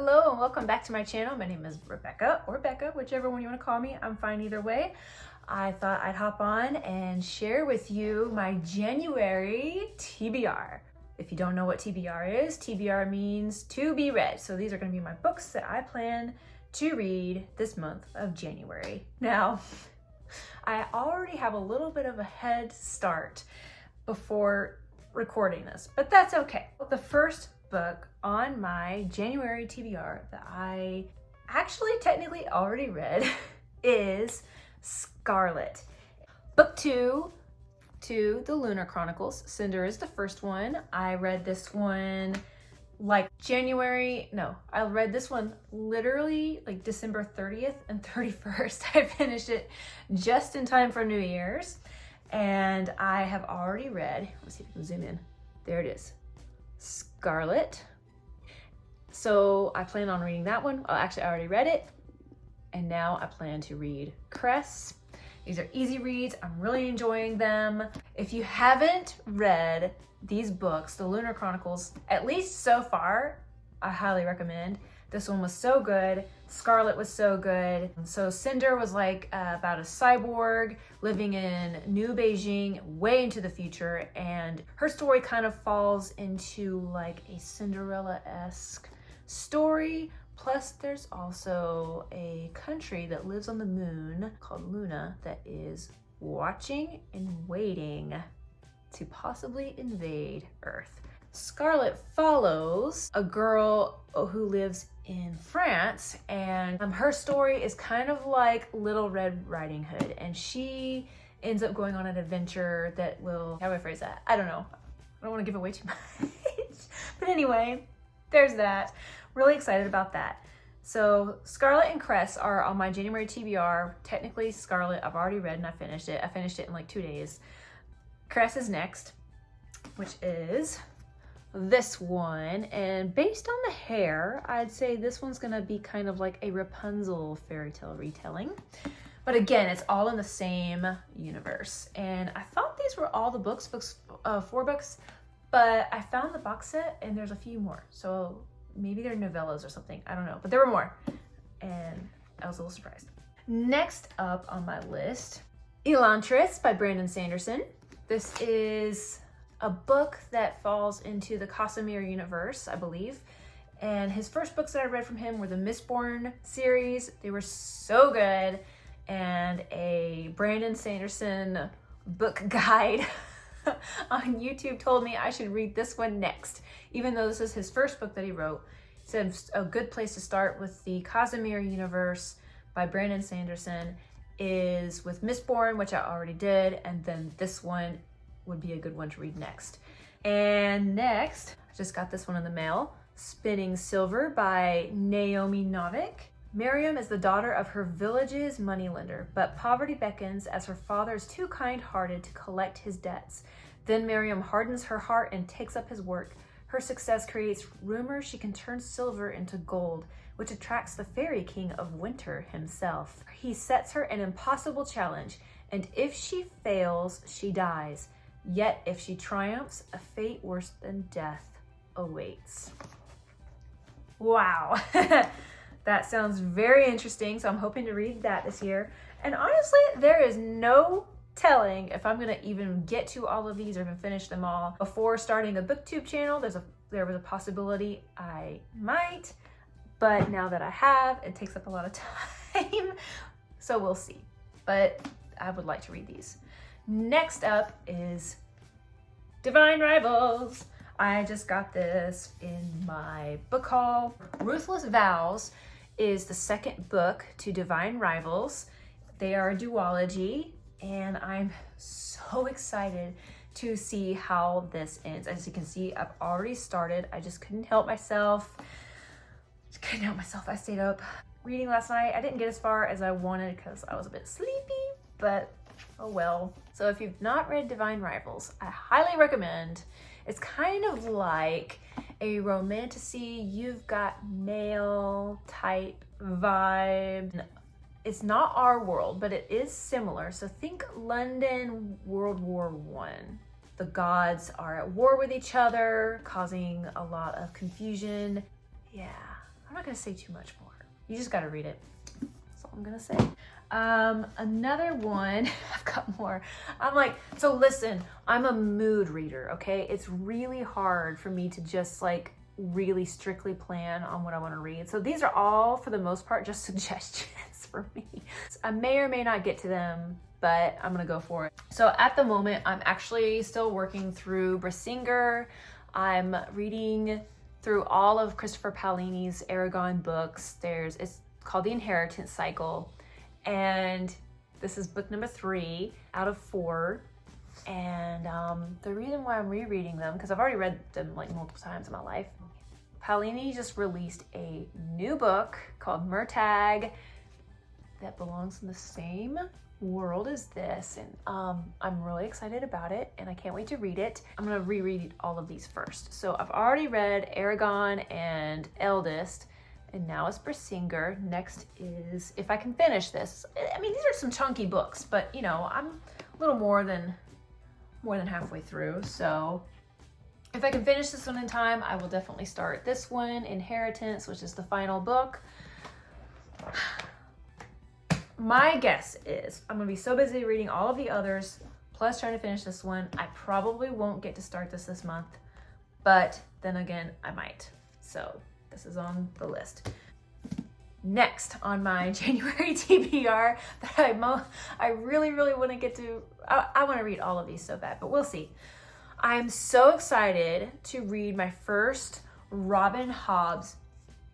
Hello and welcome back to my channel. My name is Rebecca, or Becca, whichever one you want to call me. I'm fine either way. I thought I'd hop on and share with you my January TBR. If you don't know what TBR is, TBR means to be read. So these are going to be my books that I plan to read this month of January. Now, I already have a little bit of a head start before recording this, but that's okay. The first book on my January TBR that I actually technically already read is Scarlet. Book 2 to the Lunar Chronicles. Cinder is the first one. I read this one like I read this one literally like December 30th and 31st. I finished it just in time for New Year's. And I have already read, let's see if we can zoom in. There it is. Scarlet. So I plan on reading that one. Actually, I already read it. And now I plan to read Cress. These are easy reads. I'm really enjoying them. If you haven't read these books, the Lunar Chronicles, at least so far, I highly recommend. This one was so good. Scarlet was so good. So Cinder was like about a cyborg living in New Beijing, way into the future, and her story kind of falls into like a Cinderella-esque story. Plus there's also a country that lives on the moon called Luna that is watching and waiting to possibly invade Earth. Scarlet follows a girl who lives in France, and her story is kind of like Little Red Riding Hood, and she ends up going on an adventure that will, how do I phrase that? I don't know. I don't want to give away too much. But anyway, there's that. Really excited about that. So Scarlet and Cress are on my January TBR. Technically Scarlet I've already read and I finished it. I finished it in like 2 days. Cress is next, which is this one, and based on the hair, I'd say this one's gonna be kind of like a Rapunzel fairy tale retelling. But again, it's all in the same universe. And I thought these were all the books, 4 books, but I found the box set and there's a few more. So maybe they're novellas or something, I don't know, but there were more. And I was a little surprised. Next up on my list, Elantris by Brandon Sanderson. This is a book that falls into the Casimir universe, I believe. And his first books that I read from him were the Mistborn series. They were so good. And a Brandon Sanderson book guide on YouTube told me I should read this one next. Even though this is his first book that he wrote, he said a good place to start with the Casimir universe by Brandon Sanderson is with Mistborn, which I already did, and then this one would be a good one to read next. And next, I just got this one in the mail, Spinning Silver by Naomi Novik. Miriam is the daughter of her village's moneylender, but poverty beckons as her father is too kind-hearted to collect his debts. Then Miriam hardens her heart and takes up his work. Her success creates rumors she can turn silver into gold, which attracts the fairy king of winter himself. He sets her an impossible challenge, and if she fails, she dies. Yet if she triumphs, a fate worse than death awaits. Wow. That sounds very interesting, so I'm hoping to read that this year. And honestly, there is no telling if I'm gonna even get to all of these or even finish them all. Before starting a booktube channel, there was a possibility I might, but now that I have, it takes up a lot of time, so we'll see. But I would like to read these. Next up is Divine Rivals. I just got this in my book haul. Ruthless Vows is the second book to Divine Rivals. They are a duology, and I'm so excited to see how this ends. As you can see, I've already started. I just couldn't help myself. I stayed up reading last night. I didn't get as far as I wanted because I was a bit sleepy, but oh well. So if you've not read Divine Rivals, I highly recommend. It's kind of like a romantasy, You've Got Mail type vibe. It's not our world, but it is similar. So think London, World War I. The gods are at war with each other, causing a lot of confusion. Yeah, I'm not gonna say too much more. You just gotta read it. That's all I'm gonna say. Another one, I've got more. I'm like, so listen, I'm a mood reader, okay? It's really hard for me to just like really strictly plan on what I want to read. So these are all, for the most part, just suggestions for me. So I may or may not get to them, but I'm gonna go for it. So at the moment, I'm actually still working through Basinger. I'm reading through all of Christopher Paolini's Aragon books. It's called The Inheritance Cycle. And this is book number 3 out of 4. And the reason why I'm rereading them, because I've already read them like multiple times in my life. Paolini just released a new book called Murtagh that belongs in the same world as this. And I'm really excited about it and I can't wait to read it. I'm gonna reread all of these first. So I've already read Aragon and Eldest. And now it's Basinger. Next is If I Can Finish This. I mean, these are some chunky books, but you know, I'm a little more than halfway through. So if I can finish this one in time, I will definitely start this one, Inheritance, which is the final book. My guess is I'm gonna be so busy reading all of the others, plus trying to finish this one, I probably won't get to start this month, but then again, I might. So this is on the list. Next on my January TBR that I really want to get to, I want to read all of these so bad, but we'll see. I'm so excited to read my first Robin Hobbs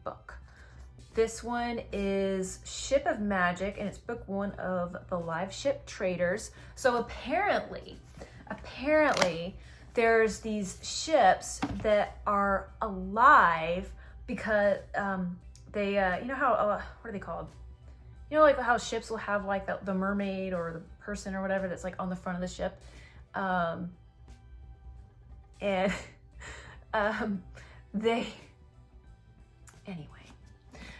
book. This one is Ship of Magic and it's book 1 of the Live Ship Traders. So apparently there's these ships that are alive because they, you know how, what are they called? You know, like how ships will have like the mermaid or the person or whatever that's like on the front of the ship. Anyway.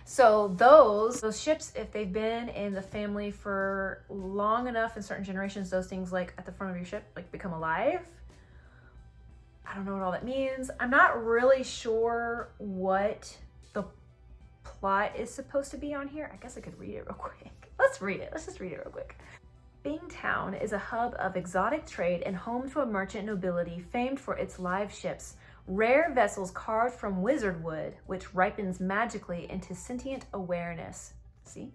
So those ships, if they've been in the family for long enough in certain generations, those things like at the front of your ship, like become alive. I don't know what all that means. I'm not really sure what the plot is supposed to be on here. I guess I could read it real quick. Let's read it. Let's just read it real quick. Bingtown is a hub of exotic trade and home to a merchant nobility famed for its live ships, rare vessels carved from wizard wood, which ripens magically into sentient awareness. See?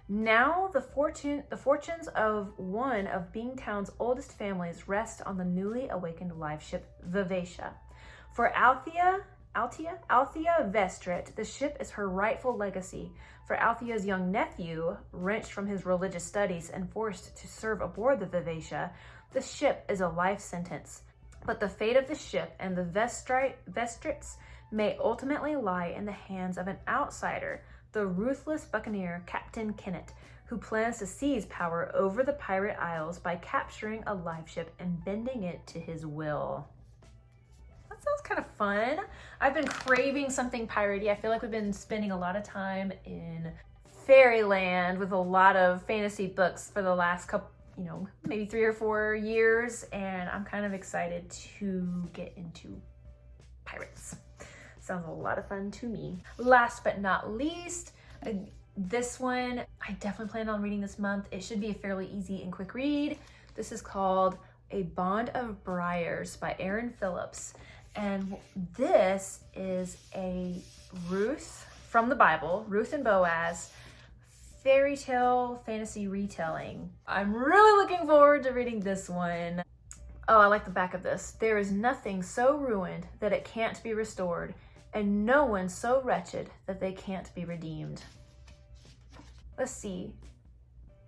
Now the fortunes of one of Bingtown's oldest families rest on the newly awakened live ship Vivacia. For Althea Vestrit, the ship is her rightful legacy. For Althea's young nephew, wrenched from his religious studies and forced to serve aboard the Vivacia, the ship is a life sentence. But the fate of the ship and the Vestrits may ultimately lie in the hands of an outsider, the ruthless buccaneer Captain Kennett, who plans to seize power over the pirate isles by capturing a live ship and bending it to his will. That sounds kind of fun. I've been craving something piratey. I feel like we've been spending a lot of time in fairyland with a lot of fantasy books for the last couple, maybe 3 or 4 years, and I'm kind of excited to get into pirates. Sounds a lot of fun to me. Last but not least, this one I definitely plan on reading this month. It should be a fairly easy and quick read. This is called A Bond of Briars by Aaron Phillips. And this is a Ruth from the Bible, Ruth and Boaz, fairy tale fantasy retelling. I'm really looking forward to reading this one. Oh, I like the back of this. There is nothing so ruined that it can't be restored, and no one so wretched that they can't be redeemed. Let's see.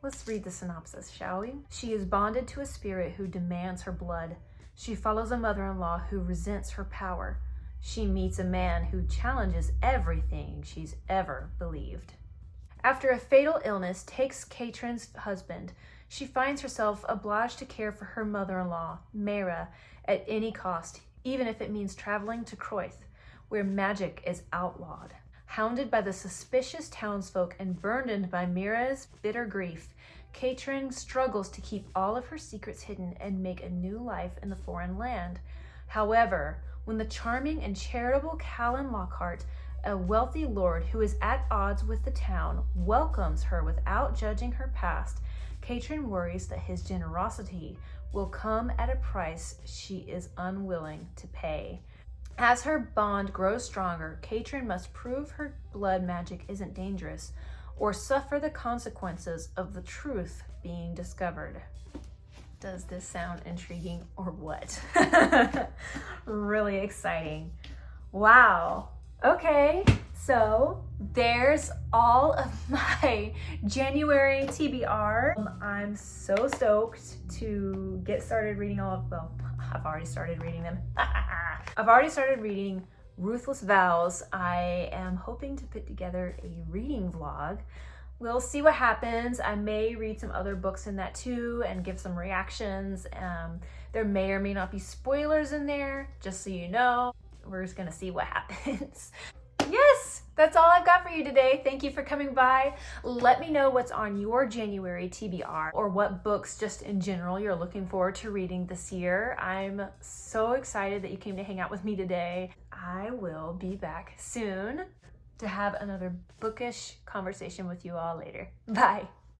Let's read the synopsis, shall we? She is bonded to a spirit who demands her blood. She follows a mother-in-law who resents her power. She meets a man who challenges everything she's ever believed. After a fatal illness takes Katrin's husband, she finds herself obliged to care for her mother-in-law, Mara, at any cost, even if it means traveling to Croyth, where magic is outlawed. Hounded by the suspicious townsfolk and burdened by Mira's bitter grief, Katrin struggles to keep all of her secrets hidden and make a new life in the foreign land. However, when the charming and charitable Callan Lockhart A wealthy lord who is at odds with the town welcomes her without judging her past. Katrin worries that his generosity will come at a price she is unwilling to pay. As her bond grows stronger, Katrin must prove her blood magic isn't dangerous or suffer the consequences of the truth being discovered. Does this sound intriguing or what? Really exciting. Wow. Okay, so there's all of my January TBR. I'm so stoked to get started reading I've already started reading them. I've already started reading Ruthless Vows. I am hoping to put together a reading vlog. We'll see what happens. I may read some other books in that too and give some reactions. There may or may not be spoilers in there, just so you know. We're just gonna see what happens. Yes, that's all I've got for you today. Thank you for coming by. Let me know what's on your January TBR or what books just in general you're looking forward to reading this year. I'm so excited that you came to hang out with me today. I will be back soon to have another bookish conversation with you all later. Bye.